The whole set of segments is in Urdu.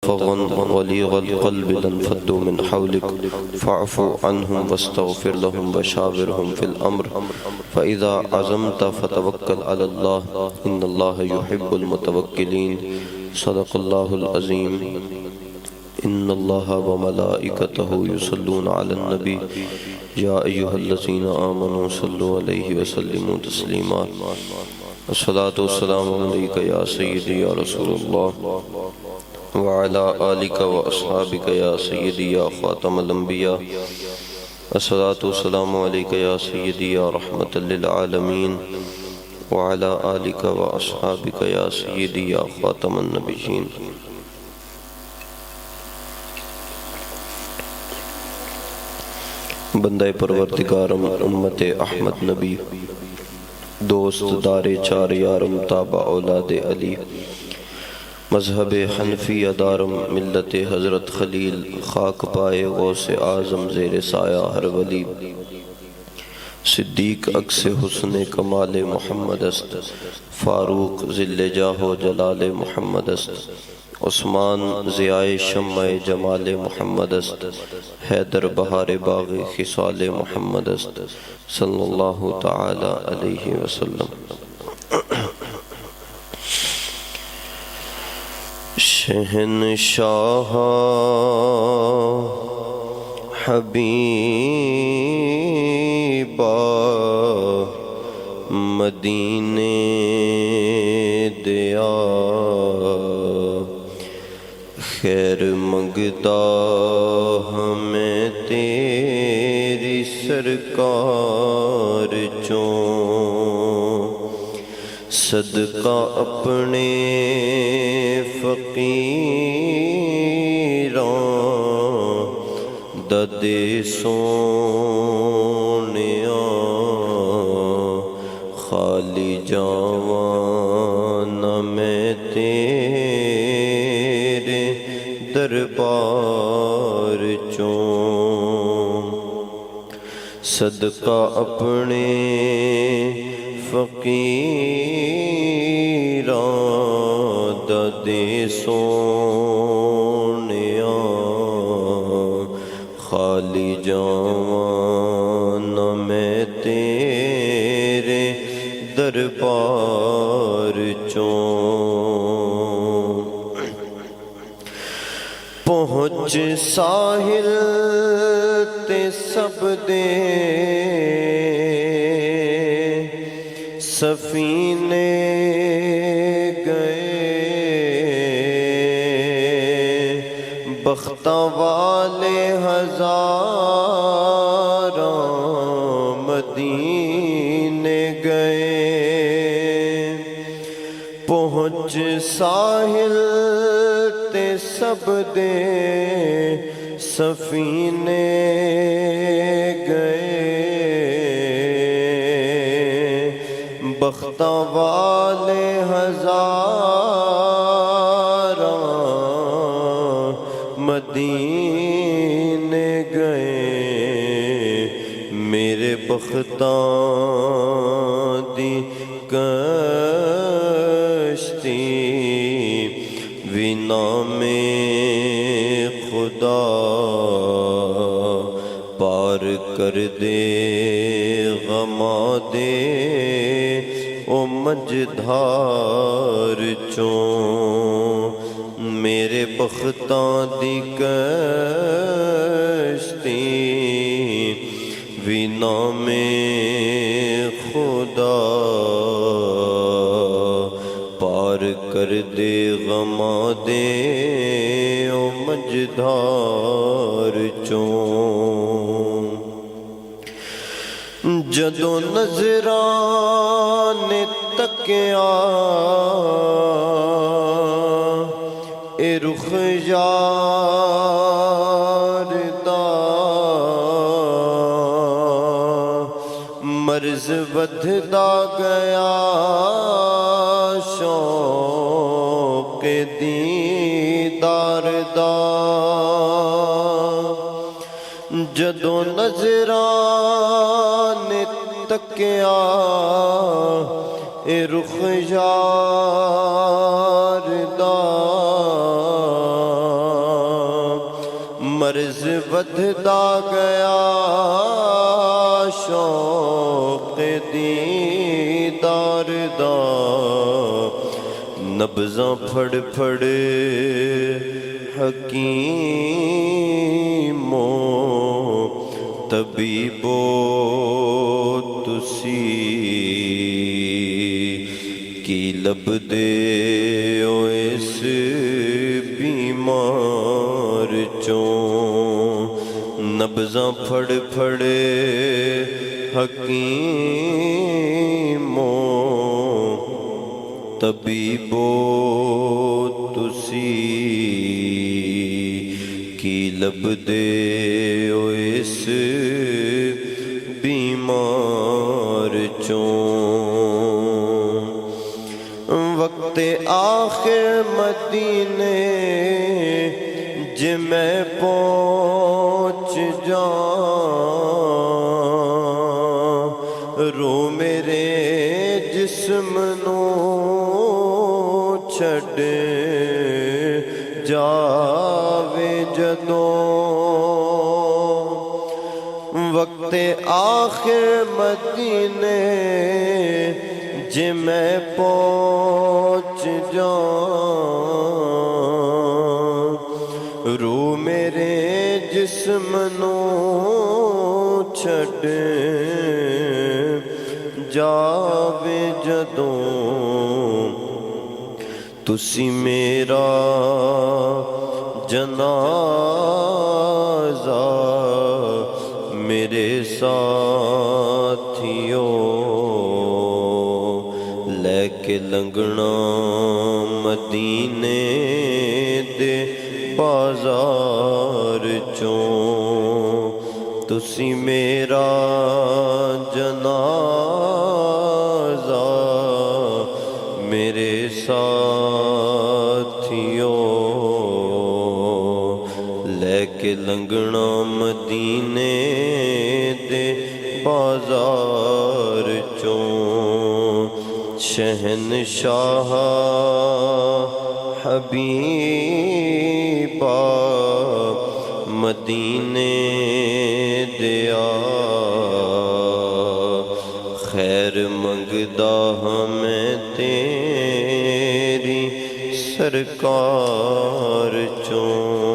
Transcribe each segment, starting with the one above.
فغن وليغ القلب لانفضوا من حولك فاعف عنهم واستغفر لهم وشاورهم في الأمر فإذا عزمت فتوكل على الله إن الله يحب المتوكلين صدق الله العظيم إن الله وملائكته يصلون على النبي يا أيها الذين آمنوا صلوا عليه وسلموا تسليما الصلاة والسلام عليك يا سيدي يا رسول الله وعلى آلك وأصحابك يا سيدي يا خاتم الأنبياء الصلاة والسلام عليك يا سيدي يا رحمة للعالمين وعلى آلك وأصحابك يا سيدي يا خاتم النبيين بندہ پروردگارم امت احمد نبی دوست دار چار یارم تابع اولاد علی مذہب حنفی دارم ملت حضرت خلیل خاک پائے غوث اعظم زیر سایہ ہر ولی صدیق عکس حسن کمال محمد است فاروق ذل جاہ و جلال محمد است عثمان ضیاء شمع جمال محمد است حیدر بہار باغ خصال محمد است صلی اللہ تعالی علیہ وسلم شہنشاہ حبیبا مدینے دیا خیر منگتا ہمیں تیری سرکار چوں صدقہ اپنے فقیراں دے سونیا خالی جاواں میں تیرے دربار چوں صدقہ اپنے فقیراں دے سونیا خالی جاواں میں تیرے دربار چوں پہنچ ساحل تے سب دے سفینے گئے بختاں والے ہزاراں مدینے گئے پہنچ ساحل تے سب دے سفینے گئے بختاں والے ہزاراں مدینے گئے میرے بختاں دی کشتی وی نام خدا پار کر دے غماں دے او مجدھار چوں میرے بختاں دی کشتی وی نام خدا پار کر دے غماں دے او مجدھار چوں جدوں نظراں نے تکیا اے رخ یار دا مرض ودھدا گیا شوق دیدار دا جدوں نظراں نے تکیا اے رخ یار دا مرض ودھدا گیا شوق دیدار دا نبضاں پھڑ پھڑ حکیمو طبیبو تسی کی لب دے او اس بیمار چوں نبضاں پھڑ پھڑ حکیمو طبیبو تسی کی لب دے او اس بیمار چوں وقت آخر مدینے جے میں پہنچ جاؤں رو میرے جسم نو چھڈ جاوے جدوں وقت آخر مدینے جے میں پہنچ جاؤں رو میرے جسم نو چھڈ جاوے جدوں تسی میرا جنازہ میرے ساتھیو لے کے لنگنا مدینے دے بازار چوں تسی میرا جنازہ میرے ساتھیو لے کے لنگنا مدینے دے بازار چوں شہنشاہ حبیبا مدینے دیا خیر منگدا ہمیں تیری سرکار چوں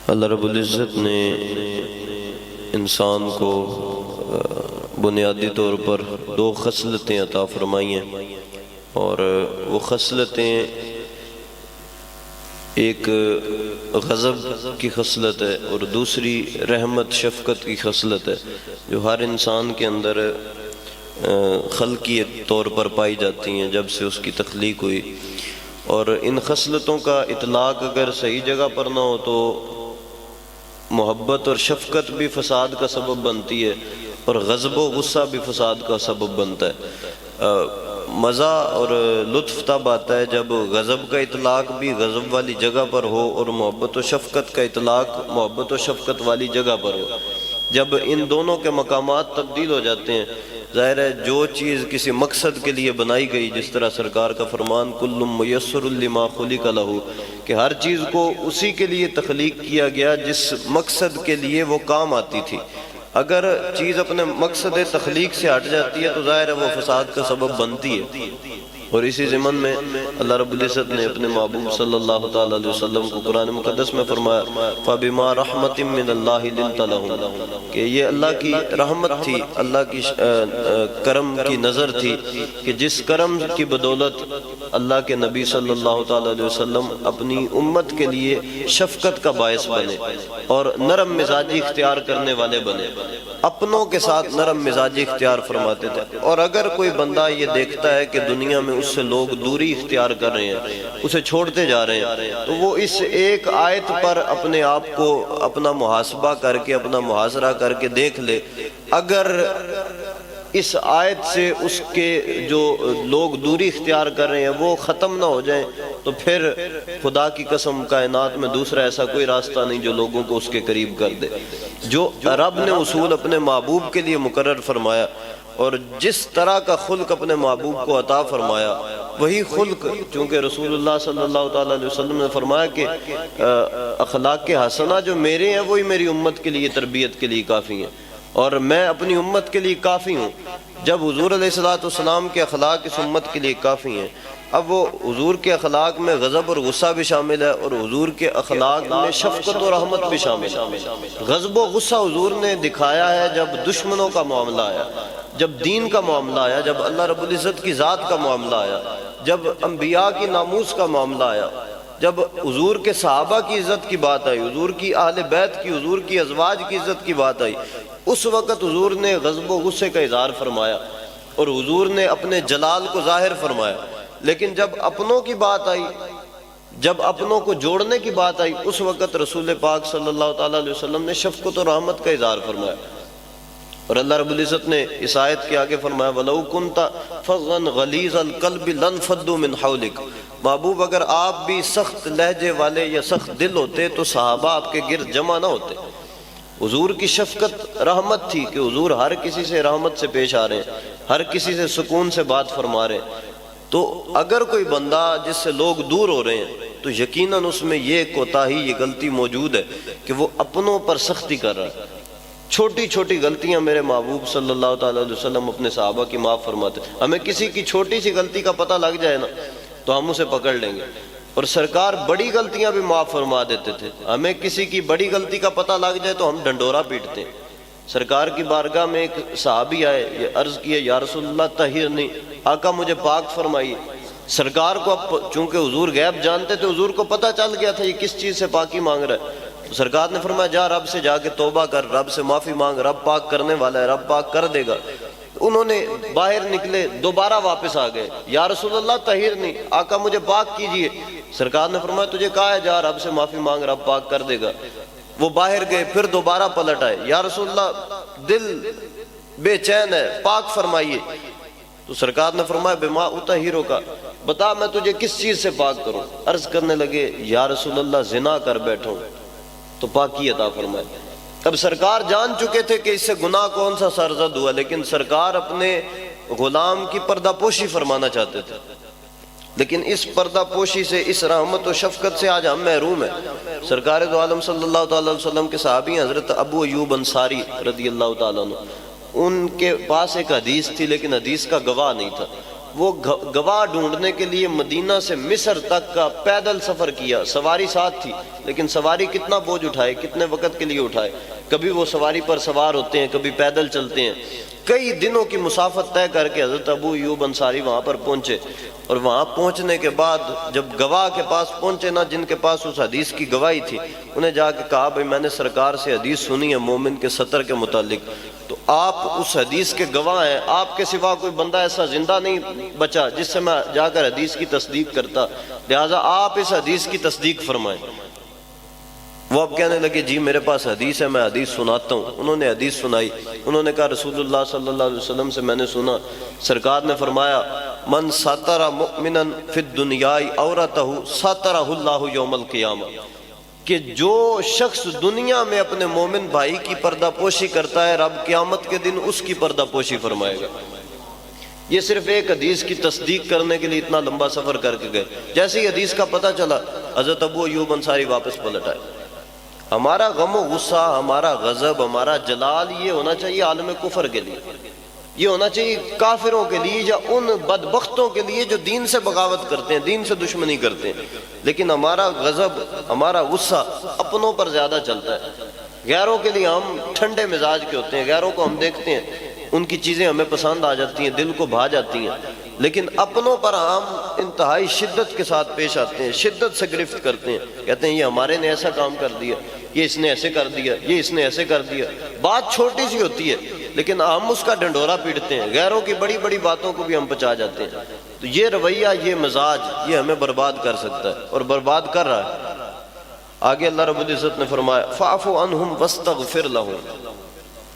اللہ رب العزت نے انسان کو بنیادی طور پر دو خصلتیں عطا فرمائی ہیں اور وہ خصلتیں ایک غضب کی خصلت ہے اور دوسری رحمت شفقت کی خصلت ہے جو ہر انسان کے اندر خلقی طور پر پائی جاتی ہیں جب سے اس کی تخلیق ہوئی اور ان خصلتوں کا اطلاق اگر صحیح جگہ پر نہ ہو تو محبت اور شفقت بھی فساد کا سبب بنتی ہے اور غضب و غصہ بھی فساد کا سبب بنتا ہے مزہ اور لطف تب آتا ہے جب غضب کا اطلاق بھی غضب والی جگہ پر ہو اور محبت و شفقت کا اطلاق محبت و شفقت والی جگہ پر ہو جب ان دونوں کے مقامات تبدیل ہو جاتے ہیں ظاہر ہے جو چیز کسی مقصد کے لیے بنائی گئی جس طرح سرکار کا فرمان کل میسر لما خلق لہ کہ ہر چیز کو اسی کے لیے تخلیق کیا گیا جس مقصد کے لیے وہ کام آتی تھی اگر چیز اپنے مقصد تخلیق سے ہٹ جاتی ہے تو ظاہر ہے وہ فساد کا سبب بنتی ہے اور اسی ضمن میں اللہ رب العزت نے اپنے محبوب صلی اللہ تعالیٰ علیہ وسلم کو قرآن مقدس میں فرمایا فَبِمَا رَحْمَةٍ مِّنَ اللَّهِ لِنْتَ لَهُمْ کہ یہ اللہ کی رحمت تھی اللہ کی کرم کی نظر تھی کہ جس کرم کی بدولت اللہ کے نبی صلی اللہ تعالیٰ علیہ وسلم اپنی امت کے لیے شفقت کا باعث بنے اور نرم مزاجی اختیار کرنے والے بنے اپنوں کے ساتھ نرم مزاجی اختیار فرماتے تھے اور اگر کوئی بندہ یہ دیکھتا ہے کہ دنیا میں اس سے لوگ دوری اختیار کر رہے ہیں اسے چھوڑتے جا رہے ہیں تو وہ اس ایک آیت پر اپنے آپ کو اپنا محاسبہ کر کے اپنا محاصرہ کر کے دیکھ لے اگر اس آیت سے اس کے جو لوگ دوری اختیار کر رہے ہیں وہ ختم نہ ہو جائیں تو پھر خدا کی قسم کائنات میں دوسرا ایسا کوئی راستہ نہیں جو لوگوں کو اس کے قریب کر دے جو رب نے اصول اپنے محبوب کے لیے مقرر فرمایا اور جس طرح کا خلق اپنے محبوب کو عطا فرمایا وہی خلق، چونکہ رسول اللہ صلی اللہ تعالیٰ علیہ وسلم نے فرمایا کہ اخلاق حسنہ جو میرے ہیں وہی میری امت کے لیے تربیت کے لیے کافی ہیں، اور میں اپنی امت کے لیے کافی ہوں۔ جب حضور علیہ السلام کے اخلاق اس امت کے لیے کافی ہیں، اب وہ حضور کے اخلاق میں غضب اور غصہ بھی شامل ہے، اور حضور کے اخلاق میں شفقت و رحمت بھی شامل ہے۔ غضب و غصہ حضور نے دکھایا ہے جب دشمنوں کا معاملہ آیا، جب دین کا معاملہ آیا، جب اللہ رب العزت کی ذات کا معاملہ آیا، جب انبیاء کی ناموس کا معاملہ آیا، جب حضور کے صحابہ کی عزت کی بات آئی، حضور کی اہل بیت کی، حضور کی ازواج کی عزت کی بات آئی، اس وقت حضور نے غضب و غصے کا اظہار فرمایا اور حضور نے اپنے جلال کو ظاہر فرمایا۔ لیکن جب اپنوں کی بات آئی، جب اپنوں کو جوڑنے کی بات آئی، اس وقت رسول پاک صلی اللہ تعالیٰ علیہ وسلم نے شفقت و رحمت کا اظہار فرمایا۔ اور اللہ رب العزت نے اس آیت کے آگے فرمایا وَلَوْ كُنْتَ فَظًّا غَلِيظَ الْقَلْبِ لَانفَضُّوا مِنْ حَوْلِكَ، محبوب اگر آپ بھی سخت لہجے والے یا سخت دل ہوتے تو صحابہ آپ کے گرد جمع نہ ہوتے۔ حضور کی شفقت رحمت تھی کہ حضور ہر کسی سے رحمت سے پیش آ رہے ہیں، ہر کسی سے سکون سے بات فرما رہے ہیں۔ تو اگر کوئی بندہ جس سے لوگ دور ہو رہے ہیں تو یقیناً اس میں یہ کوتاہی، یہ غلطی موجود ہے کہ وہ اپنوں پر سختی کر رہا ہے۔ چھوٹی چھوٹی غلطیاں میرے محبوب صلی اللہ تعالیٰ علیہ وسلم اپنے صحابہ کی معاف فرماتے۔ ہمیں کسی کی چھوٹی سی غلطی کا پتہ لگ جائے نا تو ہم اسے پکڑ لیں گے، اور سرکار بڑی غلطیاں بھی معاف فرما دیتے تھے۔ ہمیں کسی کی بڑی غلطی کا پتہ لگ جائے تو ہم ڈنڈورا پیٹتے ہیں۔ سرکار کی بارگاہ میں ایک صحابی آئے، یہ عرض کیے یا رسول اللہ طہرنی، آقا مجھے پاک فرمائیے۔ سرکار کو اب چونکہ حضور غیب جانتے تھے، حضور کو پتہ چل گیا تھا یہ کس چیز سے پاکی مانگ رہا ہے، تو سرکار نے فرمایا جا رب سے جا کے توبہ کر، رب سے معافی مانگ، رب پاک کرنے والا ہے، رب پاک کر دے گا۔ انہوں نے باہر نکلے، دوبارہ واپس آ گئے، یا رسول اللہ طہرنی، آقا مجھے پاک کیجئے۔ سرکار نے فرمایا تجھے کہا ہے جا رب سے معافی مانگ، رب پاک کر دے گا۔ وہ باہر گئے، پھر دوبارہ پلٹ آئے، یا رسول اللہ دل بے چین ہے، پاک فرمائیے۔ تو سرکار نے فرمایا بما اطہرک، بتا میں تجھے کس چیز سے پاک کروں۔ عرض کرنے لگے یا رسول اللہ زنا کر بیٹھوں تو پاکی عطا فرمائے۔ اب سرکار جان چکے تھے کہ اس سے گناہ کون سا سرزد ہوا، لیکن سرکار اپنے غلام کی پردہ پوشی فرمانا چاہتے تھے، لیکن اس پردہ پوشی سے، اس رحمت و شفقت سے آج ہم محروم ہیں۔ سرکار دو عالم صلی اللہ تعالیٰ علیہ وسلم کے صحابی حضرت ابو ایوب انصاری رضی اللہ تعالیٰ عنہ، ان کے پاس ایک حدیث تھی لیکن حدیث کا گواہ نہیں تھا۔ وہ گواہ ڈھونڈنے کے لیے مدینہ سے مصر تک کا پیدل سفر کیا، سواری ساتھ تھی لیکن سواری کتنا بوجھ اٹھائے، کتنے وقت کے لیے اٹھائے، کبھی وہ سواری پر سوار ہوتے ہیں، کبھی پیدل چلتے ہیں۔ کئی دنوں کی مسافت طے کر کے حضرت ابو ایوب انصاری وہاں پر پہنچے، اور وہاں پہنچنے کے بعد جب گواہ کے پاس پہنچے نا، جن کے پاس اس حدیث کی گواہی تھی، انہیں جا کے کہا بھئی میں نے سرکار سے حدیث سنی ہے مومن کے سطر کے متعلق، تو آپ اس حدیث کے گواہ ہیں، آپ کے سوا کوئی بندہ ایسا زندہ نہیں بچا جس سے میں جا کر حدیث کی تصدیق کرتا، لہٰذا آپ اس حدیث کی تصدیق فرمائیں۔ وہ اب کہنے لگے جی میرے پاس حدیث ہے، میں حدیث سناتا ہوں۔ انہوں نے حدیث سنائی، انہوں نے کہا رسول اللہ صلی اللہ علیہ وسلم سے میں نے سنا، سرکار نے فرمایا من ساتر مؤمنا فی الدنیا عورتہ ساترہ اللہ یوم القیامہ، کہ جو شخص دنیا میں اپنے مومن بھائی کی پردہ پوشی کرتا ہے، رب قیامت کے دن اس کی پردہ پوشی فرمائے گا۔ یہ صرف ایک حدیث کی تصدیق کرنے کے لیے اتنا لمبا سفر کر کے گئے۔ جیسے ہی حدیث کا پتہ چلا، حضرت ابو ایوب انصاری واپس پلٹ آئے۔ ہمارا غم و غصہ، ہمارا غضب، ہمارا جلال یہ ہونا چاہیے عالم کفر کے لیے، یہ ہونا چاہیے کافروں کے لیے یا ان بدبختوں کے لیے جو دین سے بغاوت کرتے ہیں، دین سے دشمنی کرتے ہیں۔ لیکن ہمارا غضب، ہمارا غصہ اپنوں پر زیادہ چلتا ہے۔ غیروں کے لیے ہم ٹھنڈے مزاج کے ہوتے ہیں، غیروں کو ہم دیکھتے ہیں، ان کی چیزیں ہمیں پسند آ جاتی ہیں، دل کو بھا جاتی ہیں، لیکن اپنوں پر ہم انتہائی شدت کے ساتھ پیش آتے ہیں، شدت سے گرفت کرتے ہیں، کہتے ہیں یہ ہمارے نے ایسا کام کر دیا، یہ اس نے ایسے کر دیا، یہ اس نے ایسے کر دیا۔ بات چھوٹی سی ہوتی ہے لیکن ہم اس کا ڈنڈورا پیٹتے ہیں، غیروں کی بڑی بڑی باتوں کو بھی ہم پچا جاتے ہیں۔ تو یہ رویہ، یہ مزاج، یہ ہمیں برباد کر سکتا ہے اور برباد کر رہا ہے۔ آگے اللہ رب العزت نے فرمایا فاعف عنہم واستغفر لہم،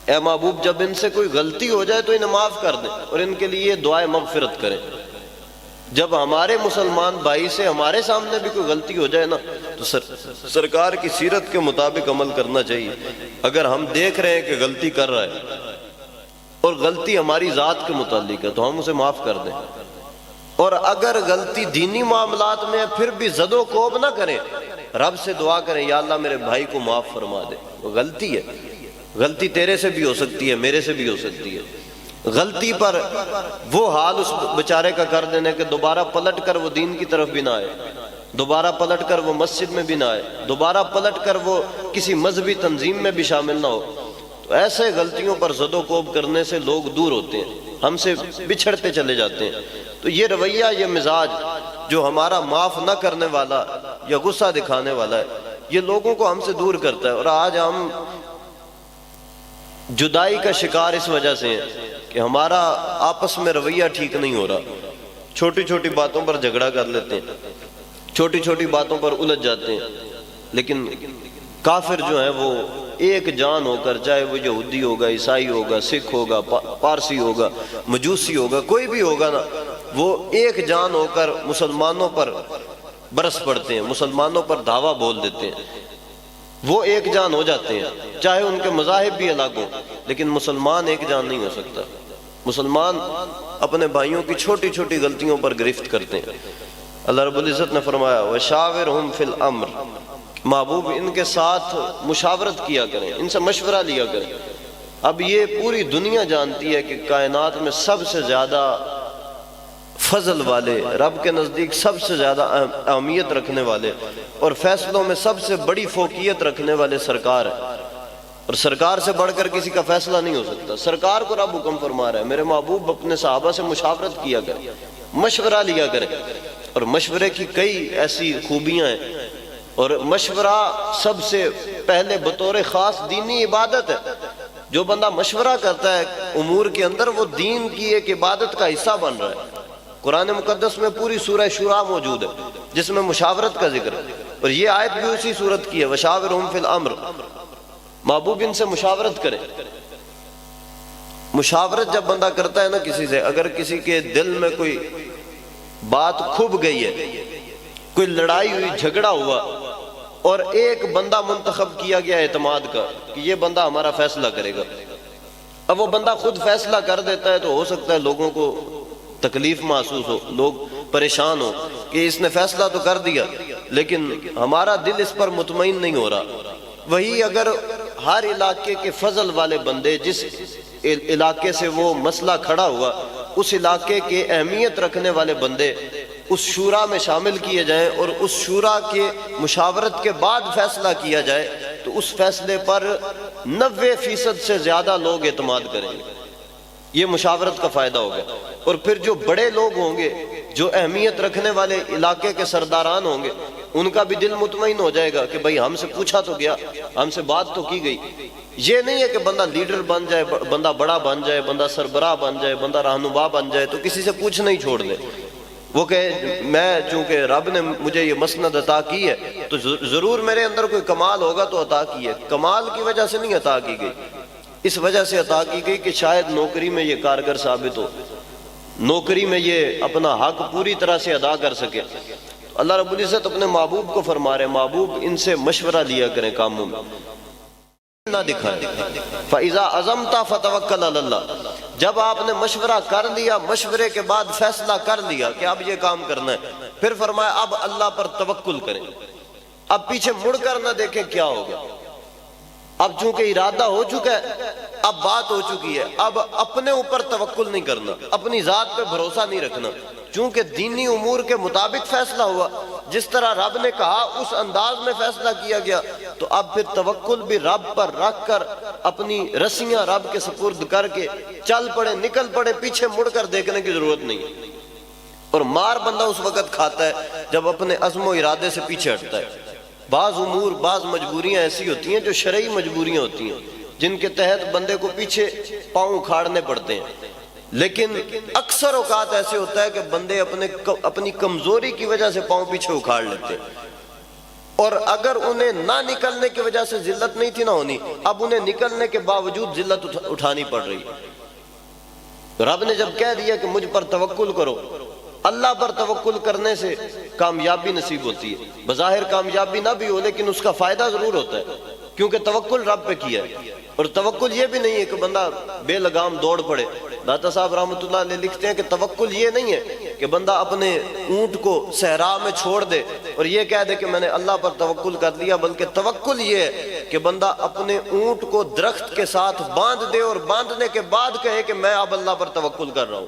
اے محبوب جب ان سے کوئی غلطی ہو جائے تو انہیں معاف کر دیں اور ان کے لیے دعائے مغفرت کریں۔ جب ہمارے مسلمان بھائی سے ہمارے سامنے بھی کوئی غلطی ہو جائے نا تو سرکار کی سیرت کے مطابق عمل کرنا چاہیے۔ اگر ہم دیکھ رہے ہیں کہ غلطی کر رہا ہے اور غلطی ہماری ذات کے متعلق ہے تو ہم اسے معاف کر دیں، اور اگر غلطی دینی معاملات میں ہے پھر بھی زد و کوب نہ کریں، رب سے دعا کریں یا اللہ میرے بھائی کو معاف فرما دے، وہ غلطی ہے، غلطی تیرے سے بھی ہو سکتی ہے، میرے سے بھی ہو سکتی ہے۔ غلطی پر وہ حال اس بیچارے کا کر دینے کہ دوبارہ پلٹ کر وہ دین کی طرف بھی نہ آئے، دوبارہ پلٹ کر وہ مسجد میں بھی نہ آئے، دوبارہ پلٹ کر وہ کسی مذہبی تنظیم میں بھی شامل نہ ہو، تو ایسے غلطیوں پر زد و کوب کرنے سے لوگ دور ہوتے ہیں، ہم سے بچھڑتے چلے جاتے ہیں۔ تو یہ رویہ، یہ مزاج جو ہمارا معاف نہ کرنے والا یا غصہ دکھانے والا ہے، یہ لوگوں کو ہم سے دور کرتا ہے۔ اور آج ہم جدائی کا شکار اس وجہ سے ہیں کہ ہمارا آپس میں رویہ ٹھیک نہیں ہو رہا، چھوٹی چھوٹی باتوں پر جھگڑا کر لیتے ہیں، چھوٹی چھوٹی باتوں پر الجھ جاتے ہیں۔ لیکن کافر جو ہیں وہ ایک جان ہو کر، چاہے وہ یہودی ہوگا، عیسائی ہوگا، سکھ ہوگا، پارسی ہوگا، مجوسی ہوگا، کوئی بھی ہوگا نا، وہ ایک جان ہو کر مسلمانوں پر برس پڑتے ہیں، مسلمانوں پر دعویٰ بول دیتے ہیں، وہ ایک جان ہو جاتے ہیں، چاہے ان کے مذاہب بھی الگ ہوں، لیکن مسلمان ایک جان نہیں ہو سکتا۔ مسلمان اپنے بھائیوں کی چھوٹی چھوٹی غلطیوں پر گرفت کرتے ہیں۔ اللہ رب العزت نے فرمایا وَشَاوِرْهُمْ فِي الْأَمْرِ، محبوب ان کے ساتھ مشاورت کیا کریں، ان سے مشورہ لیا کریں۔ اب یہ پوری دنیا جانتی ہے کہ کائنات میں سب سے زیادہ فضل والے، رب کے نزدیک سب سے زیادہ اہمیت رکھنے والے اور فیصلوں میں سب سے بڑی فوقیت رکھنے والے سرکار ہیں، اور سرکار سے بڑھ کر کسی کا فیصلہ نہیں ہو سکتا۔ سرکار کو رب حکم فرما رہا ہے میرے محبوب اپنے صحابہ سے مشاورت کیا کریں، مشورہ لیا کریں، اور مشورے کی کئی ایسی خوبیاں ہیں، اور مشورہ سب سے پہلے بطور خاص دینی عبادت ہے۔ جو بندہ مشورہ کرتا ہے امور کے اندر، وہ دین کی ایک عبادت کا حصہ بن رہا ہے۔ قرآن مقدس میں پوری سورہ شورا موجود ہے جس میں مشاورت کا ذکر ہے، اور یہ آیت بھی اسی صورت کی ہے وَشَاوِرْهُمْ فِي الْأَمْرِ، محبوب ان سے مشاورت کریں۔ مشاورت جب بندہ کرتا ہے نا کسی سے، اگر کسی کے دل میں کوئی بات کھب گئی ہے، کوئی لڑائی ہوئی، جھگڑا ہوا، اور ایک بندہ منتخب کیا گیا اعتماد کا کہ یہ بندہ ہمارا فیصلہ کرے گا، اب وہ بندہ خود فیصلہ کر دیتا ہے تو ہو سکتا ہے لوگوں کو تکلیف محسوس ہو، لوگ پریشان ہو کہ اس نے فیصلہ تو کر دیا لیکن ہمارا دل اس پر مطمئن نہیں ہو رہا۔ وہی اگر ہر علاقے کے فضل والے بندے، جس علاقے سے وہ مسئلہ کھڑا ہوا، اس علاقے کے اہمیت رکھنے والے بندے اس شورا میں شامل کیے جائیں اور اس شورا کے مشاورت کے بعد فیصلہ کیا جائے، تو اس فیصلے پر 90% سے زیادہ لوگ اعتماد کریں گے۔ یہ مشاورت کا فائدہ ہو گیا۔ اور پھر جو بڑے لوگ ہوں گے، جو اہمیت رکھنے والے علاقے کے سرداران ہوں گے، ان کا بھی دل مطمئن ہو جائے گا کہ بھئی ہم سے پوچھا تو گیا، ہم سے بات تو کی گئی۔ یہ نہیں ہے کہ بندہ لیڈر بن جائے، بندہ بڑا بن جائے، بندہ سربراہ بن جائے، بندہ رہنما بن جائے تو کسی سے پوچھنا ہی چھوڑ دے، وہ کہے میں چونکہ رب نے مجھے یہ مسند عطا کی ہے تو ضرور میرے اندر کوئی کمال ہوگا تو عطا کی ہے۔ کمال کی وجہ سے نہیں عطا کی گئی، اس وجہ سے عطا کی گئی کہ شاید نوکری میں یہ کارگر ثابت ہو، نوکری میں یہ اپنا حق پوری طرح سے ادا کر سکے۔ اللہ رب العزت اپنے محبوب کو فرما رہے ہیں محبوب ان سے مشورہ لیا کریں کاموں میں، نہ دکھائیں۔ فَإِذَا عَزَمْتَ فَتَوَكَّلْ عَلَى اللَّهِ، جب آپ نے مشورہ کر لیا، مشورے کے بعد فیصلہ کر لیا کہ اب یہ کام کرنا ہے، پھر فرمایا اب اللہ پر توکل کریں، اب پیچھے مڑ کر نہ دیکھیں کیا ہوگا۔ اب چونکہ ارادہ ہو چکا ہے، اب بات ہو چکی ہے، اب اپنے اوپر توکل نہیں کرنا، اپنی ذات پہ بھروسہ نہیں رکھنا، چونکہ دینی امور کے مطابق فیصلہ ہوا، جس طرح رب نے کہا اس انداز میں فیصلہ کیا گیا، تو اب پھر توکل بھی رب پر رکھ کر اپنی رسیاں رب کے سپرد کر کے چل پڑے، نکل پڑے، پیچھے مڑ کر دیکھنے کی ضرورت نہیں۔ اور مار بندہ اس وقت کھاتا ہے جب اپنے عزم و ارادے سے پیچھے ہٹتا ہے۔ بعض امور، بعض مجبوریاں ایسی ہوتی ہیں جو شرعی مجبوریاں ہوتی ہیں، جن کے تحت بندے کو پیچھے پاؤں اکھاڑنے پڑتے ہیں، لیکن اکثر اوقات ایسے ہوتا ہے کہ بندے اپنی کمزوری کی وجہ سے پاؤں پیچھے اکھاڑ لیتے ہیں، اور اگر انہیں نہ نکلنے کی وجہ سے ذلت نہیں تھی نہ ہونی، اب انہیں نکلنے کے باوجود ذلت اٹھانی پڑ رہی ہے۔ رب نے جب کہہ دیا کہ مجھ پر توکل کرو، اللہ پر توکل کرنے سے کامیابی نصیب ہوتی ہے، بظاہر کامیابی نہ بھی ہو لیکن اس کا فائدہ ضرور ہوتا ہے، کیونکہ توکل رب پہ کیا ہے۔ اور توکل یہ بھی نہیں ہے کہ بندہ بے لگام دوڑ پڑے۔ داتا صاحب رحمۃ اللہ علیہ لکھتے ہیں کہ توکل یہ نہیں ہے کہ بندہ اپنے اونٹ کو صحرا میں چھوڑ دے اور یہ کہہ دے کہ میں نے اللہ پر توکل کر لیا، بلکہ توکل یہ ہے کہ بندہ اپنے اونٹ کو درخت کے ساتھ باندھ دے اور باندھنے کے بعد کہے کہ میں اب اللہ پر توکل کر رہا ہوں۔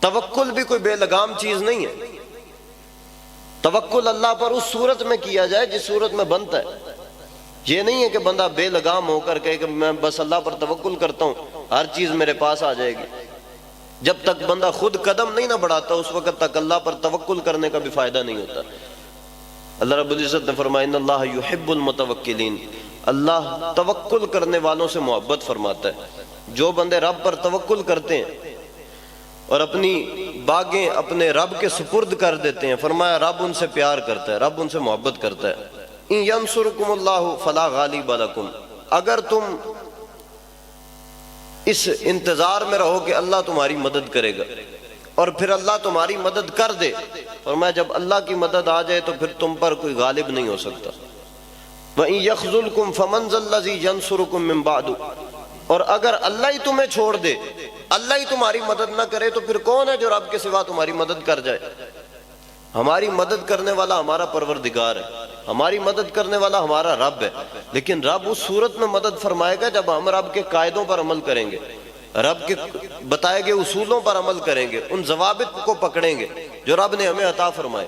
توکل بھی کوئی بے لگام چیز نہیں ہے۔ توکل اللہ پر اس صورت میں کیا جائے جس صورت میں بنتا ہے۔ یہ نہیں ہے کہ بندہ بے لگام ہو کر کہے کہ میں بس اللہ پر توکل کرتا ہوں، ہر چیز میرے پاس آ جائے گی۔ جب تک بندہ خود قدم نہیں نہ بڑھاتا اس وقت تک اللہ پر توکل کرنے کا بھی فائدہ نہیں ہوتا۔ اللہ رب العزت نے فرمایا ان اللہ یحب المتوکلین، اللہ توکل کرنے والوں سے محبت فرماتا ہے۔ جو بندے رب پر توکل کرتے ہیں اور اپنی باغیں اپنے رب کے سپرد کر دیتے ہیں، فرمایا رب ان سے پیار کرتا ہے، رب ان سے محبت کرتا ہے۔ ان ینصرکم اللہ فلا غالب لکم، اگر تم اس انتظار میں رہو کہ اللہ تمہاری مدد کرے گا اور پھر اللہ تمہاری مدد کر دے، فرمایا جب اللہ کی مدد آ جائے تو پھر تم پر کوئی غالب نہیں ہو سکتا۔ وَإِن يَخْذُلْكُمْ فَمَنْ ذَا الَّذِي يَنصُرُكُم مِّن بَعْدُ، اور اگر اللہ ہی تمہیں چھوڑ دے، اللہ ہی تمہاری مدد نہ کرے تو پھر کون ہے جو رب کے سوا تمہاری مدد کر جائے؟ ہماری مدد کرنے والا ہمارا پروردگار ہے، ہماری مدد کرنے والا ہمارا رب ہے، لیکن رب اس صورت میں مدد فرمائے گا جب ہم رب کے قاعدوں پر عمل کریں گے، رب کے بتائے گئے اصولوں پر عمل کریں گے، ان ضوابط کو پکڑیں گے جو رب نے ہمیں عطا فرمائے۔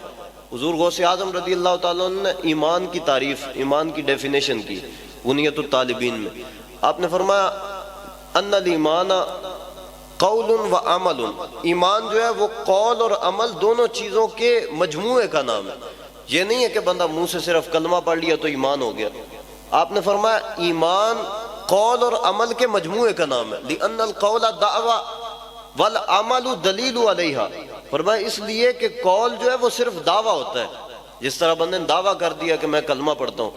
حضور غوث اعظم رضی اللہ تعالیٰ عنہ نے ایمان کی تعریف، ایمان کی ڈیفینیشن کی غنیۃ الطالبین میں۔ آپ نے فرمایا ان الایمان قول و عمل، ایمان جو ہے وہ قول اور عمل دونوں چیزوں کے مجموعے کا نام ہے۔ یہ نہیں ہے کہ بندہ منہ سے صرف کلمہ پڑھ لیا تو ایمان ہو گیا۔ آپ نے فرمایا ایمان قول اور عمل کے مجموعے کا نام ہے۔ لِأَنَّ الْقَوْلَ دَعْوَى وَالْعَمَلُ دَلِيلُ عَلَيْهَا، فرمایا اس لیے کہ قول جو ہے وہ صرف دعویٰ ہوتا ہے، جس طرح بندے نے دعویٰ کر دیا کہ میں کلمہ پڑھتا ہوں،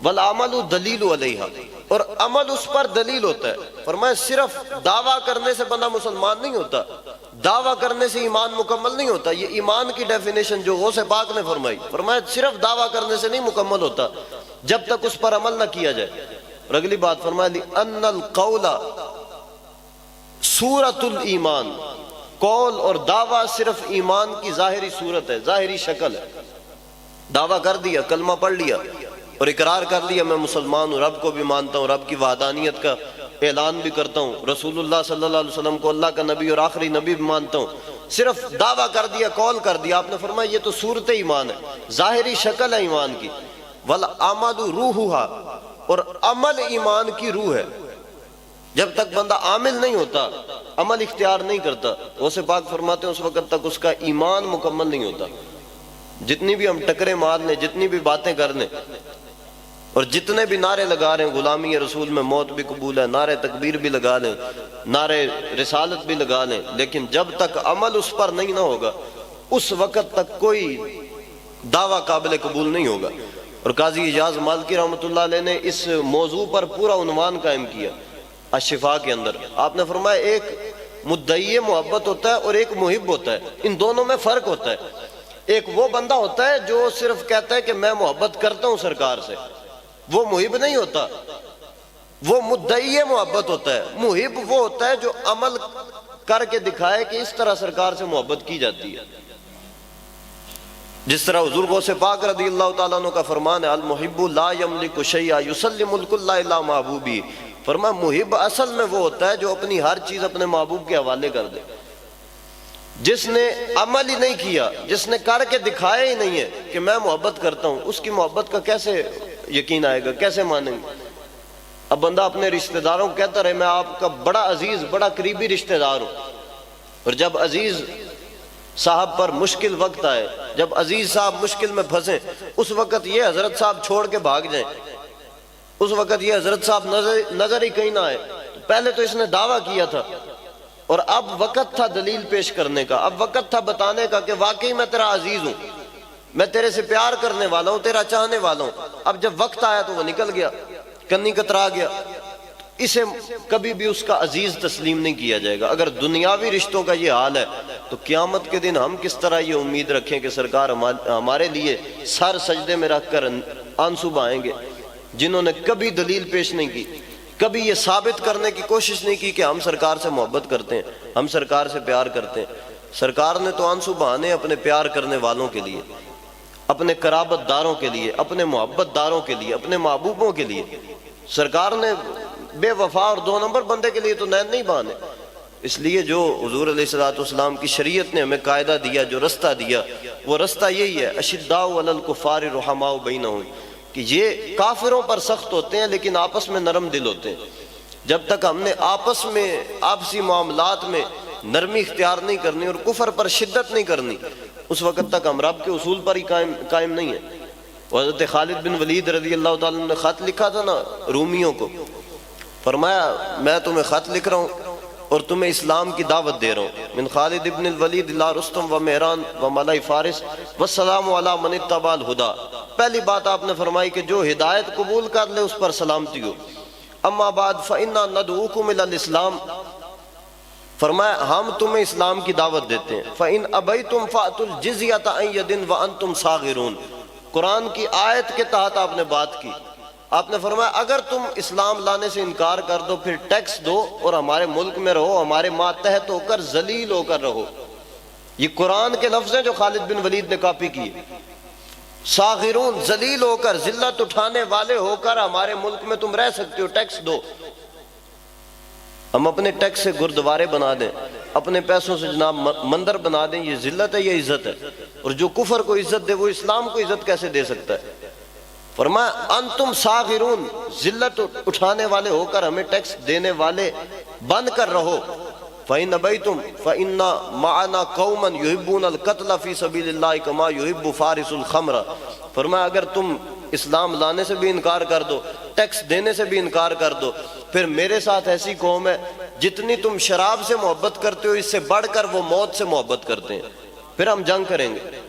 وَالْعَمَلُ دَلِيلُ عَلَيْهَا، اور عمل اس پر دلیل ہوتا ہے۔ فرمایا صرف دعویٰ کرنے سے بندہ مسلمان نہیں ہوتا، دعویٰ کرنے سے ایمان مکمل نہیں ہوتا۔ یہ ایمان کی ڈیفینیشن جو غوث پاک نے فرمائی، فرمایا صرف دعویٰ کرنے سے نہیں مکمل ہوتا جب تک اس پر عمل نہ کیا جائے۔ اور اگلی بات فرمایا لِأَنَّ الْقَوْلَ صورت الایمان، قول اور دعویٰ صرف ایمان کی ظاہری صورت ہے، ظاہری شکل ہے۔ دعویٰ کر دیا، کلمہ پڑھ لیا اور اقرار کر لیا میں مسلمان ہوں، رب کو بھی مانتا ہوں، رب کی وحدانیت کا اعلان بھی کرتا ہوں، رسول اللہ صلی اللہ علیہ وسلم کو اللہ کا نبی اور آخری نبی بھی مانتا ہوں، صرف دعویٰ کر دیا، قول کر دیا۔ آپ نے فرمایا یہ تو صورت ایمان ہے، ظاہری شکل ہے ایمان کی۔ وَالْعَمَلُ رُوحُهَا، اور عمل ایمان کی روح ہے۔ جب تک بندہ عامل نہیں ہوتا، عمل اختیار نہیں کرتا، غوث پاک فرماتے ہیں اس وقت تک اس کا ایمان مکمل نہیں ہوتا۔ جتنی بھی ہم ٹکرے مار لیں، جتنی بھی باتیں کر لیں اور جتنے بھی نعرے لگا رہے ہیں، غلامی رسول میں موت بھی قبول ہے، نعرے تکبیر بھی لگا لیں، نعرے رسالت بھی لگا لیں، لیکن جب تک عمل اس پر نہیں نہ ہوگا اس وقت تک کوئی دعویٰ قابل قبول نہیں ہوگا۔ اور قاضی اجاز مالکی رحمۃ اللہ علیہ نے اس موضوع پر پورا عنوان قائم کیا الشفاء کے اندر۔ آپ نے فرمایا ایک مدعی محبت ہوتا ہے اور ایک محب ہوتا ہے، ان دونوں میں فرق ہوتا ہے۔ ایک وہ بندہ ہوتا ہے جو صرف کہتا ہے کہ میں محبت کرتا ہوں سرکار سے، وہ محب نہیں ہوتا، وہ مدعی محبت ہوتا ہے۔ محب وہ ہوتا ہے جو عمل کر کے دکھائے کہ اس طرح سرکار سے محبت کی جاتی ہے۔ جس طرح حضور غوث پاک رضی اللہ تعالیٰ عنہ کا فرمان ہے المحب لا یملک شیئا یسلم الکل الی محبوبی، فرمایا محب اصل میں وہ ہوتا ہے جو اپنی ہر چیز اپنے محبوب کے حوالے کر دے۔ جس نے عمل ہی نہیں کیا، جس نے کر کے دکھایا ہی نہیں ہے کہ میں محبت کرتا ہوں، اس کی محبت کا کیسے یقین آئے گا، کیسے مانیں گے؟ اب بندہ اپنے رشتہ داروں کو کہتا رہے میں آپ کا بڑا عزیز، بڑا قریبی رشتہ دار ہوں، اور جب عزیز صاحب پر مشکل وقت آئے، جب عزیز صاحب مشکل میں پھنسیں، اس وقت یہ حضرت صاحب چھوڑ کے بھاگ جائیں، اس وقت یہ حضرت صاحب نظر ہی کہیں نہ آئے۔ پہلے تو اس نے دعویٰ کیا تھا اور اب وقت تھا دلیل پیش کرنے کا، اب وقت تھا بتانے کا کہ واقعی میں تیرا عزیز ہوں، میں تیرے سے پیار کرنے والا ہوں، تیرا چاہنے والا ہوں۔ اب جب وقت آیا تو وہ نکل گیا، کنی کترا گیا، اسے کبھی بھی اس کا عزیز تسلیم نہیں کیا جائے گا۔ اگر دنیاوی رشتوں کا یہ حال ہے تو قیامت کے دن ہم کس طرح یہ امید رکھیں کہ سرکار ہمارے لیے سر سجدے میں رکھ کر آنسو بہائیں گے، جنہوں نے کبھی دلیل پیش نہیں کی، کبھی یہ ثابت کرنے کی کوشش نہیں کی کہ ہم سرکار سے محبت کرتے ہیں، ہم سرکار سے پیار کرتے ہیں۔ سرکار نے تو آنسو بہانے اپنے پیار کرنے والوں کے لیے، اپنے قرابت داروں کے لیے، اپنے محبت داروں کے لیے، اپنے محبوبوں کے لیے۔ سرکار نے بے وفا اور دو نمبر بندے کے لیے تو نین نہیں بہانے۔ اس لیے جو حضور علیہ الصلوۃ والسلام کی شریعت نے ہمیں قاعدہ دیا، جو رستہ دیا، وہ رستہ یہی ہے، اشداء علی الکفار رحماء بینہم، کہ یہ کافروں پر سخت ہوتے ہیں لیکن آپس میں نرم دل ہوتے ہیں۔ جب تک ہم نے آپس میں آپسی معاملات میں نرمی اختیار نہیں کرنی اور کفر پر شدت نہیں کرنی، اس وقت تک ہم رب کے اصول پر ہی قائم نہیں ہیں۔ حضرت خالد بن ولید رضی اللہ تعالیٰ عنہ نے خط لکھا تھا نا رومیوں کو، فرمایا میں تمہیں خط لکھ رہا ہوں اور تمہیں اسلام کی دعوت دے رہا ہوں، من خالد ابن الولید لا رستم و مہران و ملئی فارس والسلام علی من اتبع الہدی۔ پہلی بات آپ نے فرمائی کہ جو ہدایت قبول کر لے اس پر سلامتی ہو۔ اما بعد فإنا ندعوکم الی الاسلام، فرمایا ہم تمہیں اسلام کی دعوت دیتے ہیں۔ فإن ابیتم فأتوا الجزیۃ عن ید وانتم صاغرون، قرآن کی آیت کے تحت آپ نے بات کی۔ آپ نے فرمایا اگر تم اسلام لانے سے انکار کر دو پھر ٹیکس دو اور ہمارے ملک میں رہو، ہمارے ماتحت ہو کر ذلیل ہو کر رہو۔ یہ قرآن کے لفظ ہیں جو خالد بن ولید نے کاپی کی۔ صاغرون، ذلیل ہو کر، ذلت اٹھانے والے ہو کر ہمارے ملک میں تم رہ سکتے ہو، ٹیکس دو۔ ہم اپنے ٹیکس سے گردوارے بنا دیں، اپنے پیسوں سے جناب مندر بنا دیں، یہ ذلت ہے یہ عزت ہے؟ اور جو کفر کو عزت دے وہ اسلام کو عزت کیسے دے سکتا ہے؟ فرمایا انتم صاغرون، ذلت اٹھانے والے ہو کر ہمیں ٹیکس دینے والے بند کر رہو۔ فَإِنْ أَبَيْتُمْ فَإِنَّا مَعَنَا قَوْمًا يُحِبُّونَ الْقَتْلَ فِي سَبِيلِ اللَّهِ كَمَا يُحِبُّ فَارِسُ الْخَمْرَ۔ فرمایا اگر تم اسلام لانے سے بھی انکار کر دو، ٹیکس دینے سے بھی انکار کر دو، پھر میرے ساتھ ایسی قوم ہے جتنی تم شراب سے محبت کرتے ہو اس سے بڑھ کر وہ موت سے محبت کرتے ہیں، پھر ہم جنگ کریں گے۔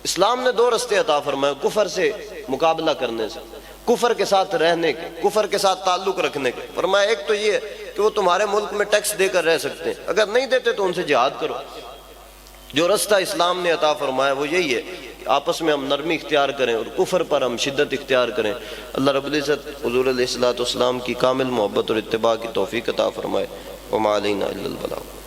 اسلام نے دو رستے عطا فرمائے کفر سے مقابلہ کرنے سے، کفر کے ساتھ رہنے کے، کفر کے ساتھ تعلق رکھنے کے۔ فرمایا ایک تو یہ کہ وہ تمہارے ملک میں ٹیکس دے کر رہ سکتے ہیں، اگر نہیں دیتے تو ان سے جہاد کرو۔ جو رستہ اسلام نے عطا فرمایا وہ یہی ہے کہ آپس میں ہم نرمی اختیار کریں اور کفر پر ہم شدت اختیار کریں۔ اللہ رب العزت حضور علیہ الصلوۃ والسلام کی کامل محبت اور اتباع کی توفیق عطا فرمائے۔ وما علینا الا البلاغ۔